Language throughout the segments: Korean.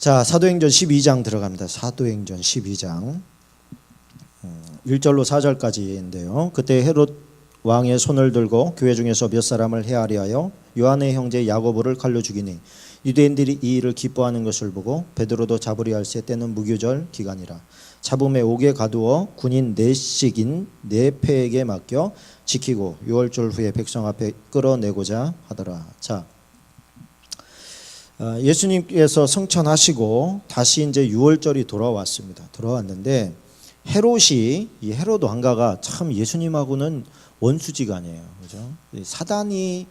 자, 사도행전 12장 들어갑니다. 사도행전 12장 1절로 4절까지인데요. 그때 헤롯 왕의 손을 들고 교회 중에서 몇 사람을 해하려 하여 요한의 형제 야고보를 칼로 죽이니 유대인들이 이 일을 기뻐하는 것을 보고 베드로도 잡으려 할세 때는 무교절 기간이라. 잡음에 옥에 가두어 군인 넷씩인 네 패에게 맡겨 지키고 6월절 후에 백성 앞에 끌어내고자 하더라. 자, 예수님께서 성천하시고 다시 이제 6월절이 돌아왔는데 헤롯이, 이 헤롯 왕가가 참 예수님하고는 원수지간이에요. 그죠? 사단이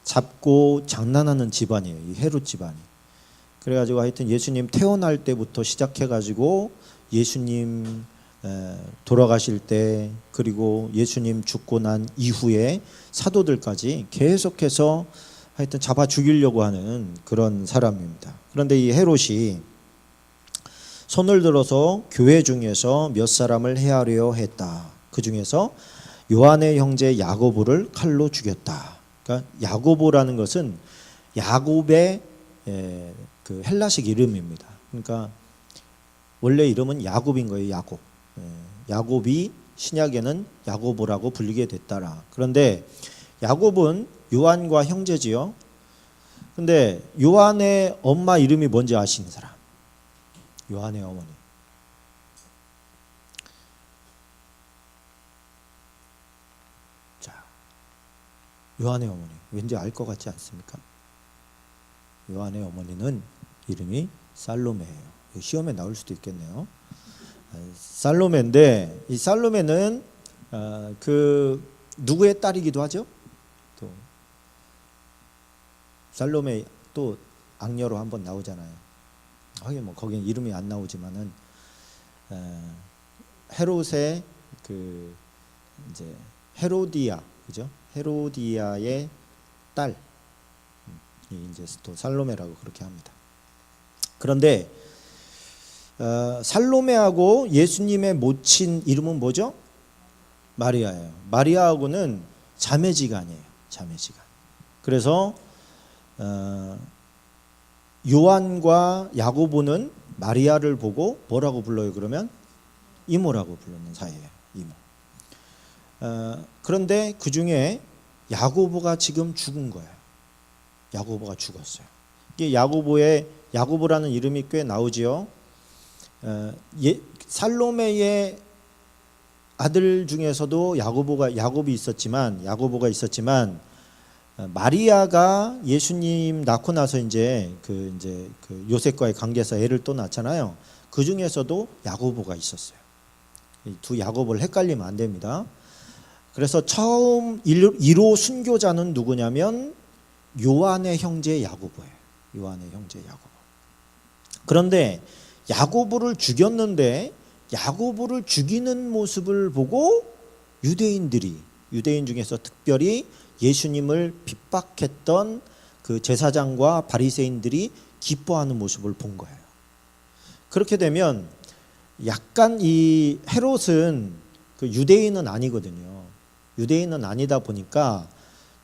잡고 장난하는 집안이에요. 이 헤롯 집안이. 그래가지고 하여튼 예수님 태어날 때부터 시작해가지고 예수님 돌아가실 때, 그리고 예수님 죽고 난 이후에 사도들까지 계속해서 하여튼 잡아 죽이려고 하는 그런 사람입니다. 그런데 이 헤롯이 손을 들어서 교회 중에서 몇 사람을 해하려 했다. 그 중에서 요한의 형제 야고보를 칼로 죽였다. 그러니까 야고보라는 것은 야곱의 그 헬라식 이름입니다. 그러니까 원래 이름은 야곱인 거예요. 야곱. 야곱이 신약에는 야고보라고 불리게 됐다라. 그런데 야곱은 요한과 형제지요. 근데 요한의 엄마 이름이 뭔지 아시는 사람? 요한의 어머니. 자, 요한의 어머니. 왠지 알 것 같지 않습니까? 요한의 어머니는 이름이 살로메예요. 시험에 나올 수도 있겠네요. 살로메인데 이 살로메는 그 누구의 딸이기도 하죠? 또 살로메 또 악녀로 한번 나오잖아요. 하긴 뭐 거기는 이름이 안 나오지만은 헤롯의 그 이제 헤로디아, 그죠? 헤로디아의 딸이 이제 또 살로메라고 그렇게 합니다. 그런데 살로메하고 예수님의 모친 이름은 뭐죠? 마리아예요. 마리아하고는 자매지간이에요. 자매지간. 그래서 요한과 야고보는 마리아를 보고 뭐라고 불러요? 그러면 이모라고 부르는 사이예요. 이모. 그런데 그 중에 야고보가 지금 죽은 거예요. 야고보가 죽었어요. 이게 야고보라는 이름이 꽤 나오지요. 살로메의 아들 중에서도 야곱이 있었지만 마리아가 예수님 낳고 나서 이제 그 요셉과의 관계에서 애를 또 낳잖아요. 그 중에서도 야고보가 있었어요. 이 두 야고보를 헷갈리면 안 됩니다. 그래서 처음 1호 순교자는 누구냐면 요한의 형제 야고보예요. 요한의 형제 야고보. 그런데 야고보를 죽였는데 야고보를 죽이는 모습을 보고 유대인 중에서 특별히 예수님을 핍박했던 그 제사장과 바리새인들이 기뻐하는 모습을 본 거예요. 그렇게 되면 약간 이 헤롯은 그 유대인은 아니거든요. 유대인은 아니다 보니까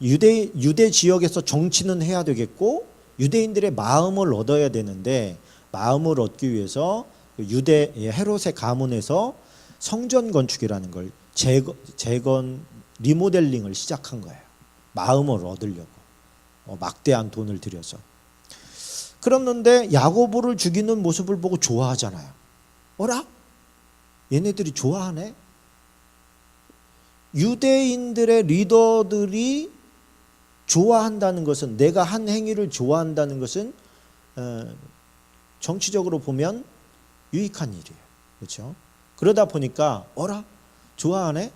유대 지역에서 정치는 해야 되겠고 유대인들의 마음을 얻어야 되는데 마음을 얻기 위해서 헤롯의 가문에서 성전 건축이라는 걸 재건 리모델링을 시작한 거예요. 마음을 얻으려고 막대한 돈을 들여서. 그랬는데 야고보를 죽이는 모습을 보고 좋아하잖아요. 어라? 얘네들이 좋아하네? 유대인들의 리더들이 좋아한다는 것은, 내가 한 행위를 좋아한다는 것은 정치적으로 보면 유익한 일이에요. 그렇죠? 그러다 보니까 어라? 좋아하네?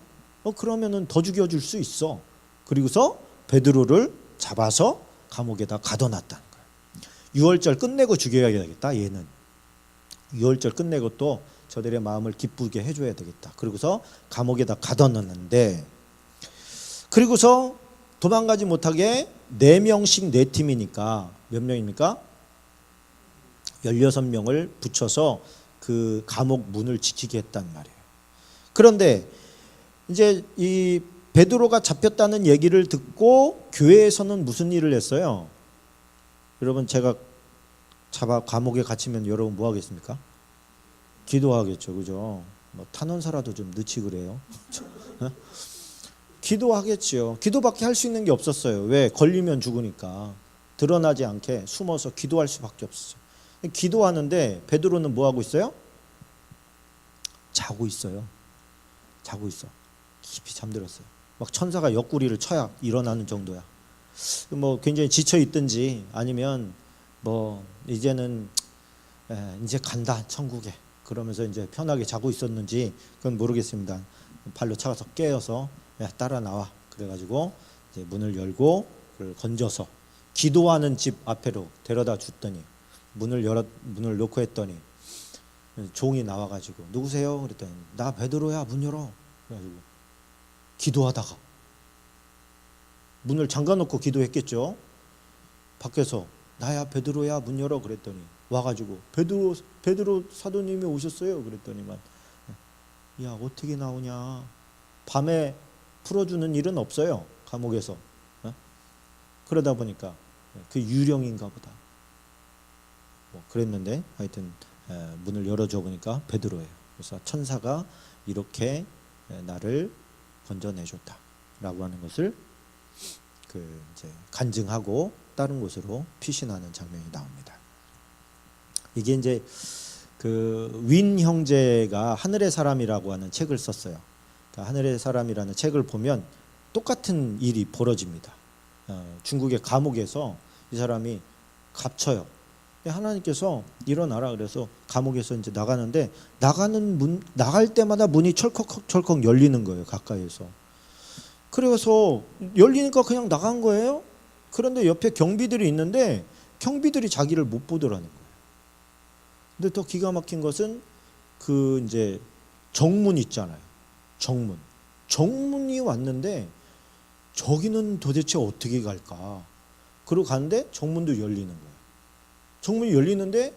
그러면은 더 죽여줄 수 있어. 그리고서 베드로를 잡아서 감옥에다 가둬놨다는 거예요. 6월절 끝내고 죽여야겠다. 얘는 6월절 끝내고 또 저들의 마음을 기쁘게 해줘야 되겠다. 그리고서 감옥에다 가둬놨는데, 그리고서 도망가지 못하게 4명씩 4팀이니까 몇 명입니까? 16명을 붙여서 그 감옥 문을 지키게 했단 말이에요. 그런데 이제 이 베드로가 잡혔다는 얘기를 듣고 교회에서는 무슨 일을 했어요? 여러분, 제가 감옥에 갇히면 여러분 뭐 하겠습니까? 기도하겠죠, 그죠? 뭐 탄원서라도 좀 넣지 그래요. 어? 기도하겠지요. 기도밖에 할 수 있는 게 없었어요. 왜? 걸리면 죽으니까. 드러나지 않게 숨어서 기도할 수밖에 없었어요. 기도하는데 베드로는 뭐 하고 있어요? 자고 있어요. 자고 있어. 깊이 잠들었어요. 막 천사가 옆구리를 쳐야 일어나는 정도야. 뭐 굉장히 지쳐 있든지 아니면 뭐 이제는 이제 간다 천국에 그러면서 이제 편하게 자고 있었는지 그건 모르겠습니다. 발로 차가서 깨어서 야 따라 나와 그래가지고 이제 문을 열고 그를 건져서 기도하는 집 앞으로 데려다 줬더니 문을 놓고 했더니 종이 나와가지고 누구세요? 그랬더니 나 베드로야 문 열어. 그래가지고 기도하다가 문을 잠가놓고 기도했겠죠. 밖에서 나야 베드로야 문 열어 그랬더니 와가지고 베드로 사도님이 오셨어요. 그랬더니만 야 어떻게 나오냐. 밤에 풀어주는 일은 없어요. 감옥에서. 그러다 보니까 그 유령인가 보다. 뭐 그랬는데 하여튼 문을 열어줘 보니까 베드로예요. 그래서 천사가 이렇게 나를 건져내줬다라고 하는 것을 이제 간증하고 다른 곳으로 피신하는 장면이 나옵니다. 이게 이제 윈 형제가 하늘의 사람이라고 하는 책을 썼어요. 그러니까 하늘의 사람이라는 책을 보면 똑같은 일이 벌어집니다. 중국의 감옥에서 이 사람이 갇혀요. 하나님께서 일어나라 그래서 감옥에서 이제 나가는데 나갈 때마다 문이 철컥철컥 열리는 거예요. 가까이에서. 그래서 열리니까 그냥 나간 거예요. 그런데 옆에 경비들이 있는데 경비들이 자기를 못 보더라는 거예요. 근데 더 기가 막힌 것은 이제 정문 있잖아요. 정문이 왔는데 저기는 도대체 어떻게 갈까? 그러고 가는데 정문도 열리는 거예요. 정문이 열리는데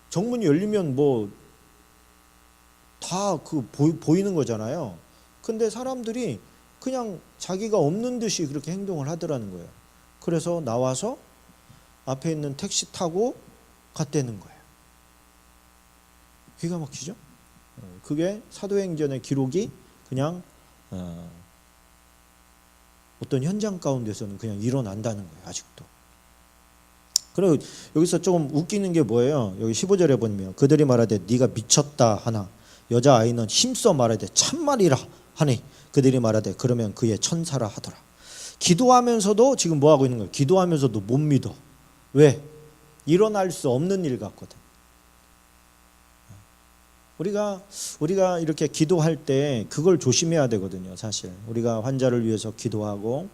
정문이 열리면 뭐 다 보이는 거잖아요. 근데 사람들이 그냥 자기가 없는 듯이 그렇게 행동을 하더라는 거예요. 그래서 나와서 앞에 있는 택시 타고 갔다는 거예요. 기가 막히죠? 그게 사도행전의 기록이 그냥 어떤 현장 가운데서는 그냥 일어난다는 거예요. 아직도. 그리고 여기서 조금 웃기는 게 뭐예요? 여기 15절에 보면 그들이 말하되 네가 미쳤다 하나 여자아이는 힘써 말하되 참말이라 하니 그들이 말하되 그러면 그의 천사라 하더라. 기도하면서도 지금 뭐 하고 있는 거예요? 기도하면서도 못 믿어. 왜? 일어날 수 없는 일 같거든. 우리가 이렇게 기도할 때 그걸 조심해야 되거든요. 사실 우리가 환자를 위해서 기도하고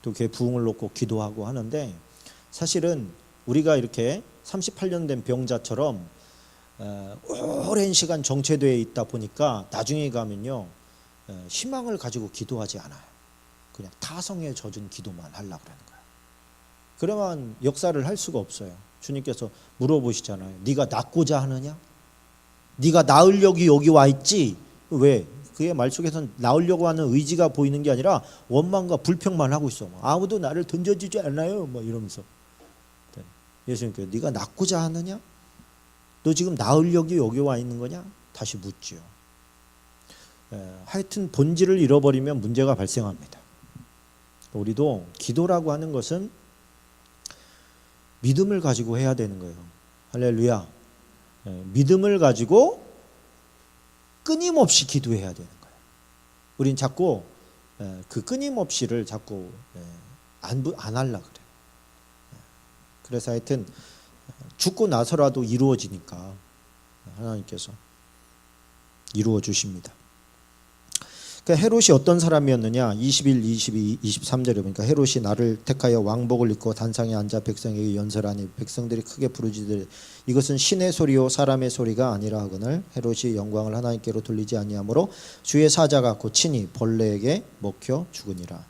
또 걔 부흥을 놓고 기도하고 하는데 사실은 우리가 이렇게 38년 된 병자처럼 오랜 시간 정체되어 있다 보니까 나중에 가면요 희망을 가지고 기도하지 않아요. 그냥 타성에 젖은 기도만 하려고 그러는 거예요. 그러면 역사를 할 수가 없어요. 주님께서 물어보시잖아요. 네가 낫고자 하느냐? 네가 나으려고 여기 와 있지? 왜? 그의 말 속에서는 나으려고 하는 의지가 보이는 게 아니라 원망과 불평만 하고 있어. 아무도 나를 던져주지 않아요. 뭐 이러면서. 예수님께서 네가 낫고자 하느냐? 너 지금 나으려고 여기 와 있는 거냐? 다시 묻지요. 하여튼 본질을 잃어버리면 문제가 발생합니다. 우리도 기도라고 하는 것은 믿음을 가지고 해야 되는 거예요. 할렐루야. 믿음을 가지고 끊임없이 기도해야 되는 거예요. 우린 자꾸 그 끊임없이를 자꾸 안 하려고 그래요. 그래서 하여튼 죽고 나서라도 이루어지니까 하나님께서 이루어 주십니다. 그러니까 헤롯이 어떤 사람이었느냐? 21, 22, 23절에 보니까 헤롯이 나를 택하여 왕복을 입고 단상에 앉아 백성에게 연설하니 백성들이 크게 부르짖으되 이것은 신의 소리요 사람의 소리가 아니라 하거늘 헤롯이 영광을 하나님께로 돌리지 아니하므로 주의 사자가 곧 친히 벌레에게 먹혀 죽으니라.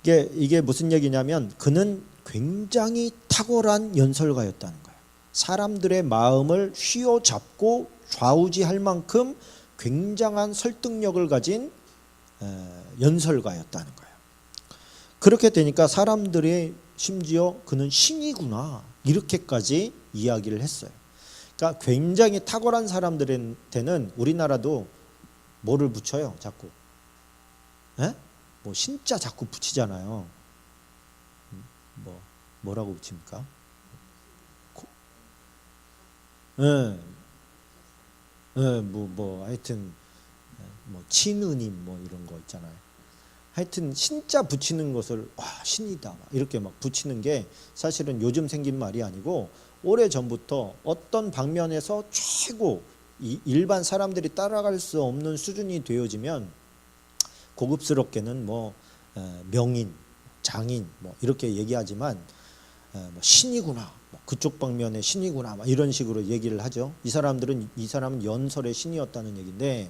이게 무슨 얘기냐면 그는 굉장히 탁월한 연설가였다는 거예요. 사람들의 마음을 휘어잡고 좌우지할 만큼 굉장한 설득력을 가진 연설가였다는 거예요. 그렇게 되니까 사람들이 심지어 그는 신이구나 이렇게까지 이야기를 했어요. 그러니까 굉장히 탁월한 사람들한테는 우리나라도 뭐를 붙여요? 자꾸. 에? 뭐 신자 자꾸 붙이잖아요. 뭐라고 붙입니까? 예. 예, 하여튼 뭐 친느님 뭐 이런 거 있잖아요. 하여튼 신자 붙이는 것을 와 신이다 막 이렇게 막 붙이는 게 사실은 요즘 생긴 말이 아니고 오래 전부터 어떤 방면에서 최고 일반 사람들이 따라갈 수 없는 수준이 되어지면 고급스럽게는 뭐 명인, 장인 뭐 이렇게 얘기하지만 뭐 신이구나, 그쪽 방면의 신이구나 막 이런 식으로 얘기를 하죠. 이 사람은 연설의 신이었다는 얘기인데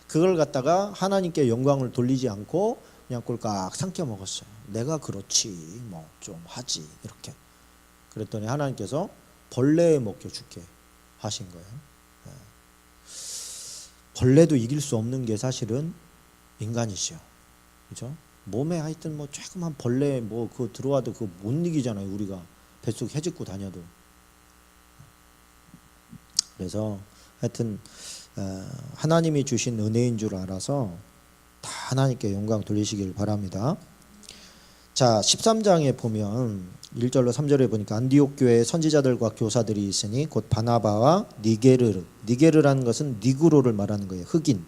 그걸 갖다가 하나님께 영광을 돌리지 않고 그냥 꼴깍 삼켜 먹었어요. 내가 그렇지 뭐 좀 하지 이렇게. 그랬더니 하나님께서 벌레에 먹여 죽게 하신 거예요. 벌레도 이길 수 없는 게 사실은 인간이죠. 그죠? 몸에 하여튼 뭐 조그만 벌레 뭐 그거 들어와도 그거 못 이기잖아요. 우리가 뱃속 헤집고 다녀도. 그래서 하여튼 하나님이 주신 은혜인 줄 알아서 다 하나님께 영광 돌리시길 바랍니다. 자, 13장에 보면 1절로 3절에 보니까 안디옥 교회에 선지자들과 교사들이 있으니 곧 바나바와 니게르라는 것은 니그로를 말하는 거예요. 흑인.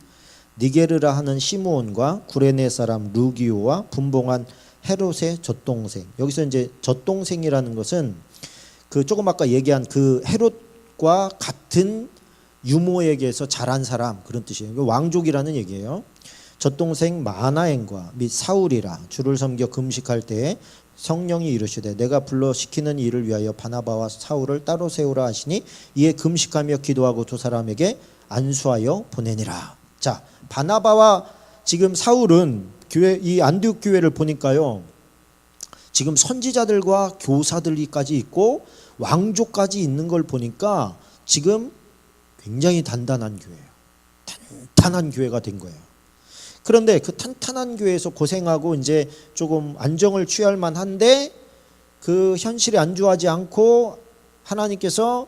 니게르라 하는 시므온과 구레네 사람 루기오와 분봉한 헤롯의 젖동생. 여기서 이제 젖동생이라는 것은 그 조금 아까 얘기한 그 헤롯과 같은 유모에게서 자란 사람 그런 뜻이에요. 왕족이라는 얘기예요. 젖동생 마나엔과 및 사울이라 주를 섬겨 금식할 때에 성령이 이르시되 내가 불러 시키는 일을 위하여 바나바와 사울을 따로 세우라 하시니 이에 금식하며 기도하고 두 사람에게 안수하여 보내니라. 자, 바나바와 지금 사울은 이 안디옥 교회를 보니까요. 지금 선지자들과 교사들까지 있고 왕족까지 있는 걸 보니까 지금 굉장히 단단한 교회예요. 탄탄한 교회가 된 거예요. 그런데 그 탄탄한 교회에서 고생하고 이제 조금 안정을 취할 만한데 그 현실에 안주하지 않고 하나님께서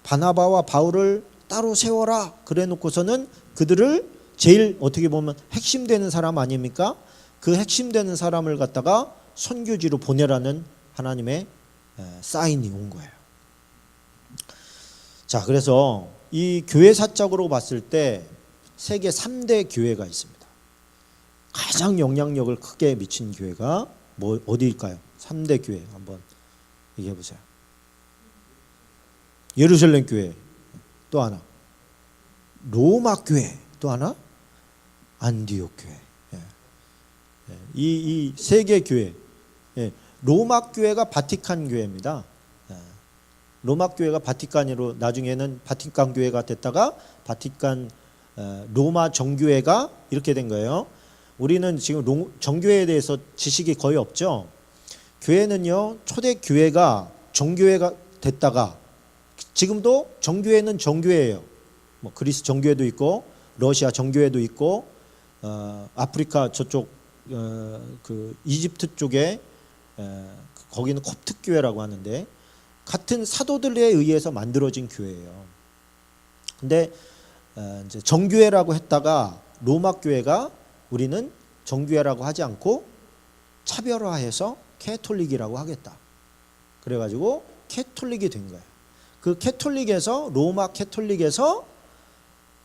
바나바와 바울을 따로 세워라 그래 놓고서는 그들을 제일 어떻게 보면 핵심되는 사람 아닙니까? 그 핵심되는 사람을 갖다가 선교지로 보내라는 하나님의 사인이 온 거예요. 자, 그래서 이 교회 사적으로 봤을 때 세계 3대 교회가 있습니다. 가장 영향력을 크게 미친 교회가 어디일까요? 3대 교회 한번 얘기해 보세요. 예루살렘 교회, 또 하나 로마 교회, 또 하나 안디옥 교회. 이 세 개 교회. 로마 교회가 바티칸 교회입니다. 로마 교회가 바티칸으로 나중에는 바티칸 교회가 됐다가 바티칸 로마 정교회가 이렇게 된 거예요. 우리는 지금 정교회에 대해서 지식이 거의 없죠. 교회는요, 초대 교회가 정교회가 됐다가 지금도 정교회는 정교회예요. 뭐 그리스 정교회도 있고 러시아 정교회도 있고 아프리카 저쪽 그 이집트 쪽에 거기는 콥트 교회라고 하는데 같은 사도들에 의해서 만들어진 교회예요. 근데 이제 정교회라고 했다가 로마 교회가 우리는 정교회라고 하지 않고 차별화해서 캐톨릭이라고 하겠다. 그래가지고 캐톨릭이 된 거예요. 그 캐톨릭에서 로마 캐톨릭에서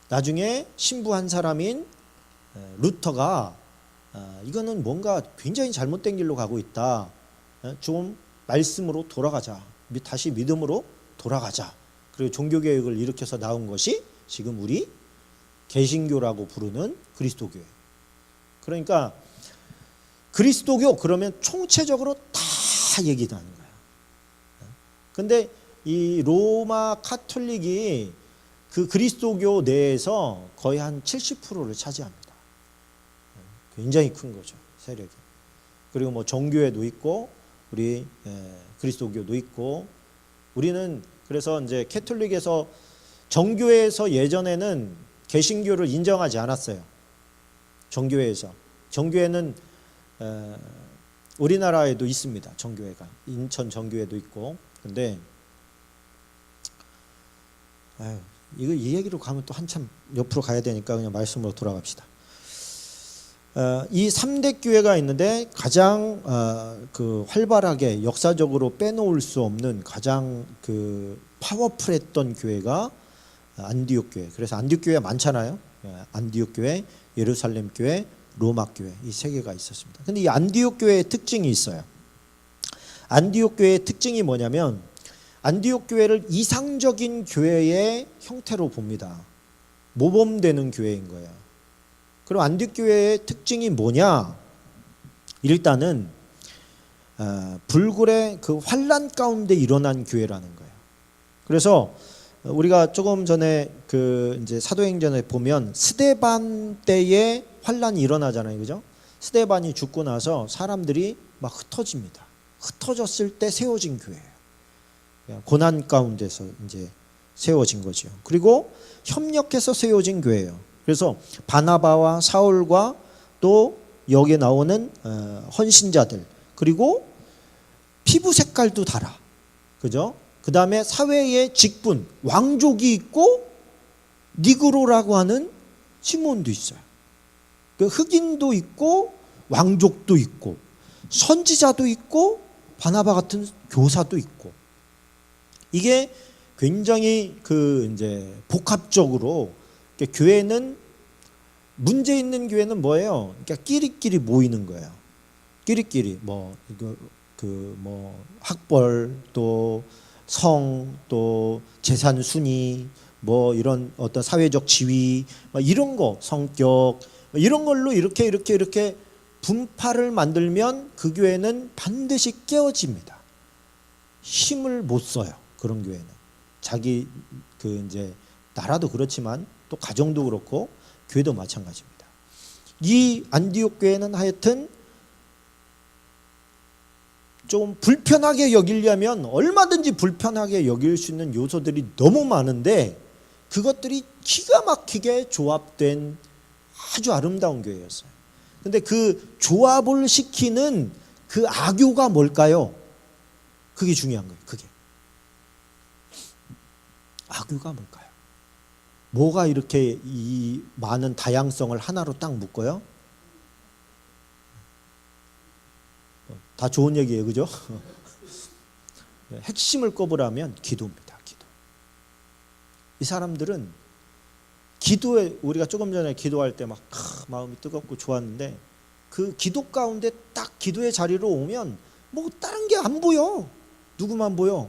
나중에 신부 한 사람인 루터가 이거는 뭔가 굉장히 잘못된 길로 가고 있다. 좀 말씀으로 돌아가자. 다시 믿음으로 돌아가자. 그리고 종교개혁을 일으켜서 나온 것이 지금 우리 개신교라고 부르는 그리스도교회. 그러니까 그리스도교 그러면 총체적으로 다 얘기하는 거야. 근데 이 로마 카톨릭이 그 그리스도교 내에서 거의 한 70%를 차지합니다. 굉장히 큰 거죠, 세력이. 그리고 뭐 정교회도 있고 우리 그리스도교도 있고 우리는 그래서 이제 캐톨릭에서 정교회에서 예전에는 개신교를 인정하지 않았어요. 정교회에서. 정교회는 우리나라에도 있습니다. 정교회가. 인천 정교회도 있고 근데 이거 이 얘기로 가면 또 한참 옆으로 가야 되니까 그냥 말씀으로 돌아갑시다. 이 3대 교회가 있는데 가장 그 활발하게 역사적으로 빼놓을 수 없는 가장 그 파워풀했던 교회가 안디옥 교회. 그래서 안디옥 교회가 많잖아요. 안디옥 교회, 예루살렘 교회, 로마 교회, 이 세 개가 있었습니다. 근데 이 안디옥 교회의 특징이 있어요. 안디옥 교회의 특징이 뭐냐면 안디옥 교회를 이상적인 교회의 형태로 봅니다. 모범되는 교회인 거예요. 그럼 안디옥 교회의 특징이 뭐냐? 일단은 불굴의 그 환란 가운데 일어난 교회라는 거예요. 그래서 우리가 조금 전에 그 이제 사도행전에 보면 스데반 때에 환란이 일어나잖아요, 그죠? 스데반이 죽고 나서 사람들이 막 흩어집니다. 흩어졌을 때 세워진 교회예요. 고난 가운데서 이제 세워진 거죠. 그리고 협력해서 세워진 교회예요. 그래서 바나바와 사울과 또 여기에 나오는 헌신자들, 그리고 피부 색깔도 달라, 그죠? 그 다음에 사회의 직분, 왕족이 있고 니그로라고 하는 시몬도 있어요. 그 흑인도 있고 왕족도 있고 선지자도 있고 바나바 같은 교사도 있고, 이게 굉장히 그 이제 복합적으로 교회는, 문제 있는 교회는 뭐예요? 그러니까 끼리끼리 모이는 거예요. 끼리끼리 뭐 학벌, 또 성, 또 재산 순위, 뭐 이런 어떤 사회적 지위, 이런 거, 성격, 이런 걸로 이렇게 분파를 만들면 그 교회는 반드시 깨어집니다. 힘을 못 써요. 그런 교회는 자기 그 이제 나라도 그렇지만 또 가정도 그렇고 교회도 마찬가지입니다. 이 안디옥 교회는 하여튼 좀 불편하게 여기려면 얼마든지 불편하게 여길 수 있는 요소들이 너무 많은데 그것들이 기가 막히게 조합된 아주 아름다운 교회였어요. 근데 그 조합을 시키는 그 악교가 뭘까요? 그게 중요한 거예요. 그게 악교가 뭘까요? 뭐가 이렇게 이 많은 다양성을 하나로 딱 묶어요? 다 좋은 얘기예요, 그죠? 핵심을 꼽으라면 기도입니다. 기도. 이 사람들은 기도에, 우리가 조금 전에 기도할 때 막 마음이 뜨겁고 좋았는데 그 기도 가운데 딱 기도의 자리로 오면 뭐 다른 게 안 보여. 누구만 보여?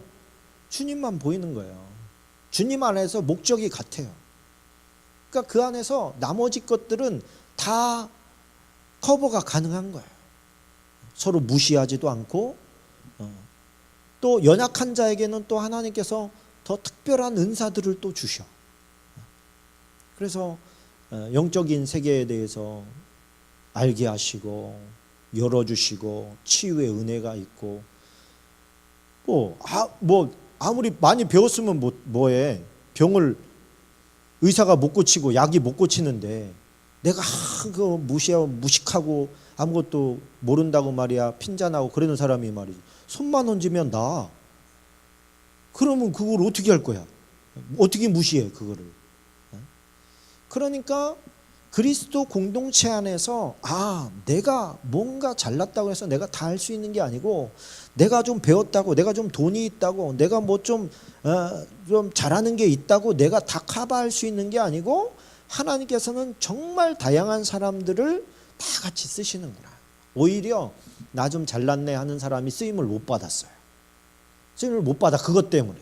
주님만 보이는 거예요. 주님 안에서 목적이 같아요. 그러니까 그 안에서 나머지 것들은 다 커버가 가능한 거예요. 서로 무시하지도 않고, 또 연약한 자에게는 또 하나님께서 더 특별한 은사들을 또 주셔. 그래서 영적인 세계에 대해서 알게 하시고 열어주시고 치유의 은혜가 있고, 아무리 많이 배웠으면 뭐해? 병을 의사가 못 고치고 약이 못 고치는데 내가 그거 무식하고 아무것도 모른다고 말이야 핀잔하고 그러는 사람이 말이지 손만 얹으면 나. 그러면 그걸 어떻게 할 거야? 어떻게 무시해 그거를? 그러니까 그리스도 공동체 안에서 내가 뭔가 잘났다고 해서 내가 다 할 수 있는 게 아니고, 내가 좀 배웠다고, 내가 좀 돈이 있다고, 내가 뭐 좀 잘하는 게 있다고 내가 다 커버할 수 있는 게 아니고, 하나님께서는 정말 다양한 사람들을 다 같이 쓰시는구나. 오히려 나 좀 잘났네 하는 사람이 쓰임을 못 받았어요. 쓰임을 못 받아. 그것 때문에.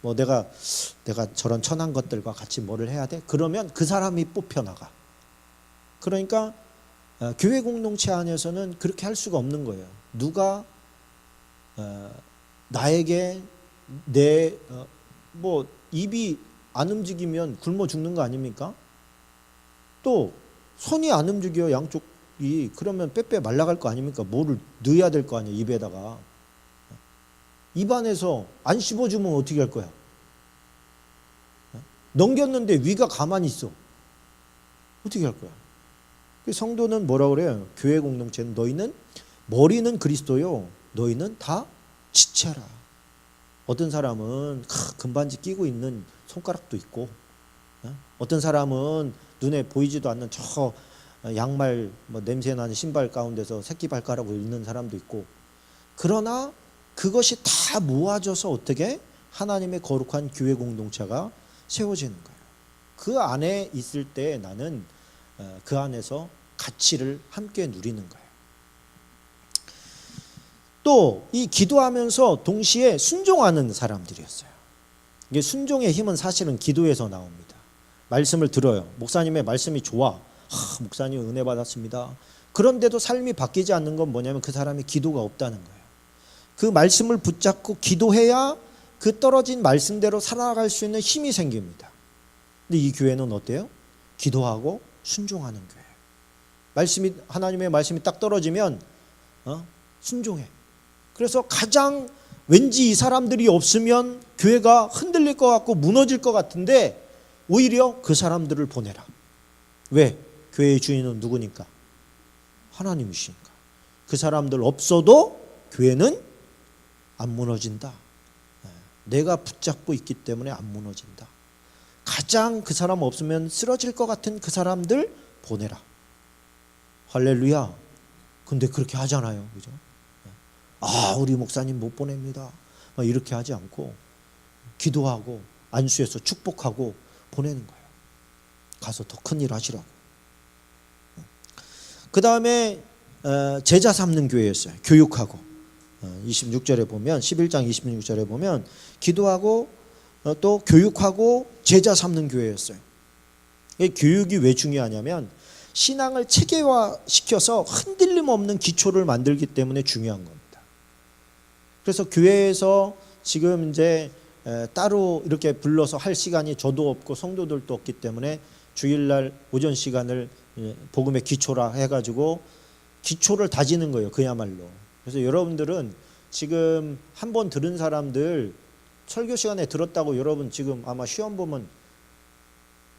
뭐 내가 저런 천한 것들과 같이 뭐를 해야 돼? 그러면 그 사람이 뽑혀나가. 그러니까 교회 공동체 안에서는 그렇게 할 수가 없는 거예요. 누가 나에게 뭐 입이 안 움직이면 굶어 죽는 거 아닙니까? 또 손이 안 움직여 양쪽이, 그러면 빼빼 말라갈 거 아닙니까? 뭐를 넣어야 될 거 아니야 입에다가. 입안에서 안 씹어주면 어떻게 할 거야? 넘겼는데 위가 가만히 있어. 어떻게 할 거야? 성도는 뭐라 그래요? 교회 공동체는 너희는 머리는 그리스도요, 너희는 다 지체라. 어떤 사람은 금반지 끼고 있는 손가락도 있고, 어떤 사람은 눈에 보이지도 않는 저 양말 냄새나는 신발 가운데서 새끼 발가락을 읽는 사람도 있고, 그러나 그것이 다 모아져서 어떻게 하나님의 거룩한 교회 공동체가 세워지는 거예요. 그 안에 있을 때 나는 그 안에서 가치를 함께 누리는 거예요. 또 이 기도하면서 동시에 순종하는 사람들이었어요. 이게 순종의 힘은 사실은 기도에서 나옵니다. 말씀을 들어요. 목사님의 말씀이 좋아. 목사님 은혜 받았습니다. 그런데도 삶이 바뀌지 않는 건 뭐냐면 그 사람이 기도가 없다는 거예요. 그 말씀을 붙잡고 기도해야 그 떨어진 말씀대로 살아갈 수 있는 힘이 생깁니다. 근데 이 교회는 어때요? 기도하고 순종하는 교회. 하나님의 말씀이 딱 떨어지면 순종해. 그래서 가장 왠지 이 사람들이 없으면 교회가 흔들릴 것 같고 무너질 것 같은데 오히려 그 사람들을 보내라. 왜? 교회의 주인은 누구니까? 하나님이시니까. 그 사람들 없어도 교회는 안 무너진다. 내가 붙잡고 있기 때문에 안 무너진다. 가장 그 사람 없으면 쓰러질 것 같은 그 사람들 보내라. 할렐루야. 근데 그렇게 하잖아요. 그죠? 우리 목사님 못 보냅니다. 이렇게 하지 않고 기도하고 안수해서 축복하고 보내는 거예요. 가서 더 큰 일 하시라고. 그 다음에 제자 삼는 교회였어요. 교육하고 26절에 보면 11장 26절에 보면 기도하고 또 교육하고 제자 삼는 교회였어요. 교육이 왜 중요하냐면 신앙을 체계화시켜서 흔들림 없는 기초를 만들기 때문에 중요한 겁니다. 그래서 교회에서 지금 이제 따로 이렇게 불러서 할 시간이 저도 없고 성도들도 없기 때문에 주일날 오전 시간을 복음의 기초라 해가지고 기초를 다지는 거예요. 그야말로. 그래서 여러분들은 지금 한 번 들은 사람들 설교 시간에 들었다고 여러분 지금 아마 시험 보면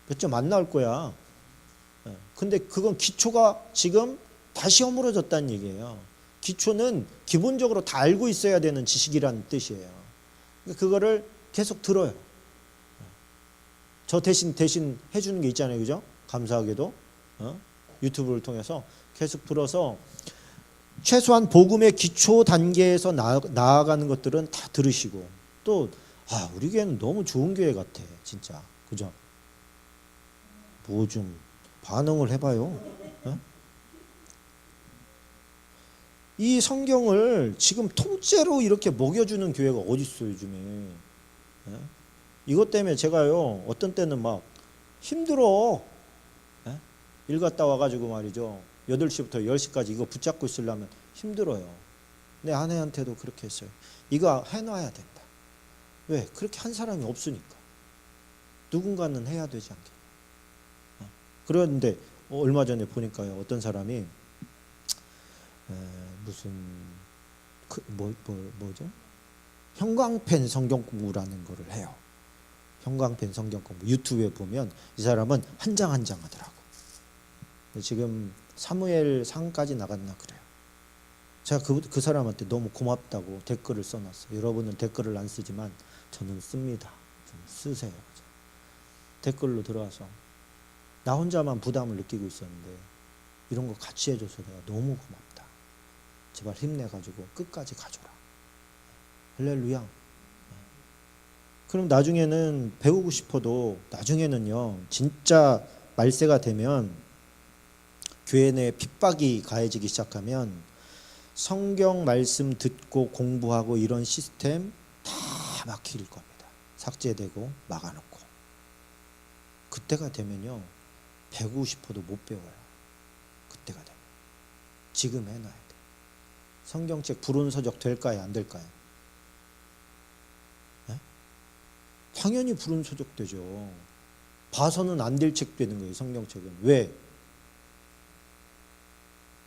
몇 점 안 나올 거야. 근데 그건 기초가 지금 다시 허물어졌다는 얘기예요. 기초는 기본적으로 다 알고 있어야 되는 지식이라는 뜻이에요. 그거를 계속 들어요. 저 대신 해주는 게 있잖아요. 그죠? 감사하게도 유튜브를 통해서 계속 들어서 최소한 복음의 기초 단계에서 나아가는 것들은 다 들으시고 또 우리 교회는 너무 좋은 교회 같아. 진짜. 그죠? 뭐 좀 반응을 해봐요. 이 성경을 지금 통째로 이렇게 먹여주는 교회가 어디 있어요 요즘에. 이것 때문에 제가요 어떤 때는 막 힘들어. 일 갔다 와가지고 말이죠 8시부터 10시까지 이거 붙잡고 있으려면 힘들어요. 내 아내한테도 그렇게 했어요. 이거 해놔야 된다. 왜? 그렇게 한 사람이 없으니까. 누군가는 해야 되지 않겠냐. 그런데 얼마 전에 보니까요 어떤 사람이 무슨 뭐죠? 형광펜 성경 공부라는 거를 해요. 형광펜 성경 공부 유튜브에 보면 이 사람은 한 장 한 장 하더라고. 지금 사무엘 상까지 나갔나 그래요. 제가 그 사람한테 너무 고맙다고 댓글을 써놨어요. 여러분은 댓글을 안 쓰지만 저는 씁니다. 좀 쓰세요. 댓글로 들어와서 나 혼자만 부담을 느끼고 있었는데 이런 거 같이 해줘서 내가 너무 고맙다. 제발 힘내가지고 끝까지 가줘라. 할렐루야. 그럼 나중에는 배우고 싶어도 나중에는요 진짜 말세가 되면 교회 내에 핍박이 가해지기 시작하면 성경 말씀 듣고 공부하고 이런 시스템 다 막힐 겁니다. 삭제되고 막아놓고. 그때가 되면요 배우고 싶어도 못 배워요. 그때가 되면. 지금 해놔야 돼. 성경책 불운서적 될까요? 안 될까요? 네? 당연히 불운서적 되죠. 봐서는 안 될 책 되는 거예요. 성경책은. 왜?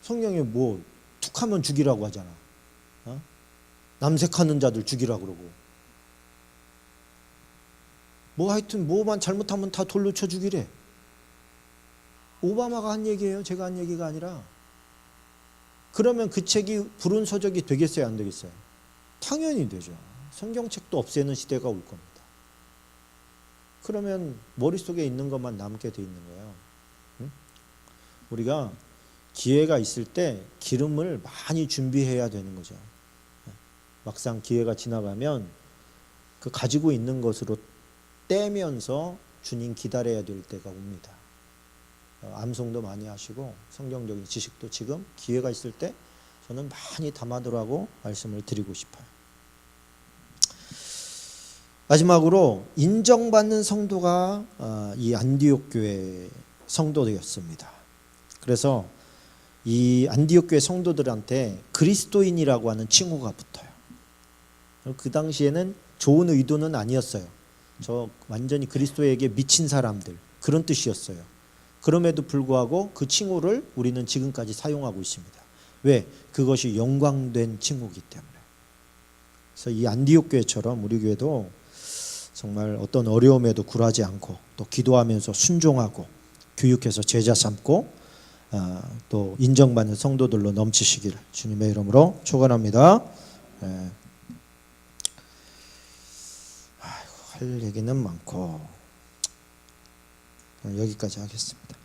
성경에 뭐 툭하면 죽이라고 하잖아. 남색하는 자들 죽이라고 그러고 뭐 하여튼 뭐만 잘못하면 다 돌로 쳐 죽이래. 오바마가 한 얘기예요. 제가 한 얘기가 아니라. 그러면 그 책이 불운서적이 되겠어요? 안 되겠어요? 당연히 되죠. 성경책도 없애는 시대가 올 겁니다. 그러면 머릿속에 있는 것만 남게 돼 있는 거예요. 응? 우리가 기회가 있을 때 기름을 많이 준비해야 되는 거죠. 막상 기회가 지나가면 그 가지고 있는 것으로 떼면서 주님 기다려야 될 때가 옵니다. 암송도 많이 하시고 성경적인 지식도 지금 기회가 있을 때 저는 많이 담아두라고 말씀을 드리고 싶어요. 마지막으로 인정받는 성도가 이 안디옥 교회 성도였습니다. 그래서 이 안디옥 교회 성도들한테 그리스도인이라고 하는 칭호가 붙어요. 그 당시에는 좋은 의도는 아니었어요. 저 완전히 그리스도에게 미친 사람들, 그런 뜻이었어요. 그럼에도 불구하고 그 칭호를 우리는 지금까지 사용하고 있습니다. 왜? 그것이 영광된 칭호이기 때문에. 그래서 이 안디옥 교회처럼 우리 교회도 정말 어떤 어려움에도 굴하지 않고 또 기도하면서 순종하고 교육해서 제자 삼고 또 인정받는 성도들로 넘치시기를 주님의 이름으로 축원합니다. 할 얘기는 많고 여기까지 하겠습니다.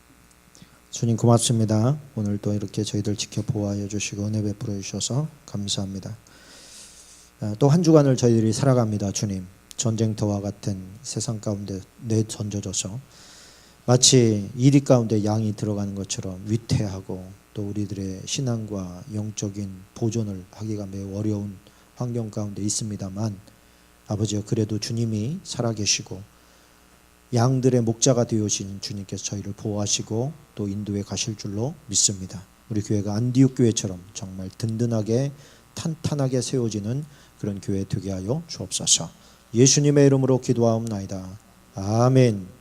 주님 고맙습니다. 오늘 또 이렇게 저희들 지켜보아해 주시고 은혜 베풀어 주셔서 감사합니다. 또 한 주간을 저희들이 살아갑니다. 주님, 전쟁터와 같은 세상 가운데 내던져져서 마치 이리 가운데 양이 들어가는 것처럼 위태하고 또 우리들의 신앙과 영적인 보존을 하기가 매우 어려운 환경 가운데 있습니다만 아버지여, 그래도 주님이 살아계시고 양들의 목자가 되어오신 주님께서 저희를 보호하시고 또 인도해 가실 줄로 믿습니다. 우리 교회가 안디옥 교회처럼 정말 든든하게 탄탄하게 세워지는 그런 교회 되게 하여 주옵소서. 예수님의 이름으로 기도하옵나이다. 아멘.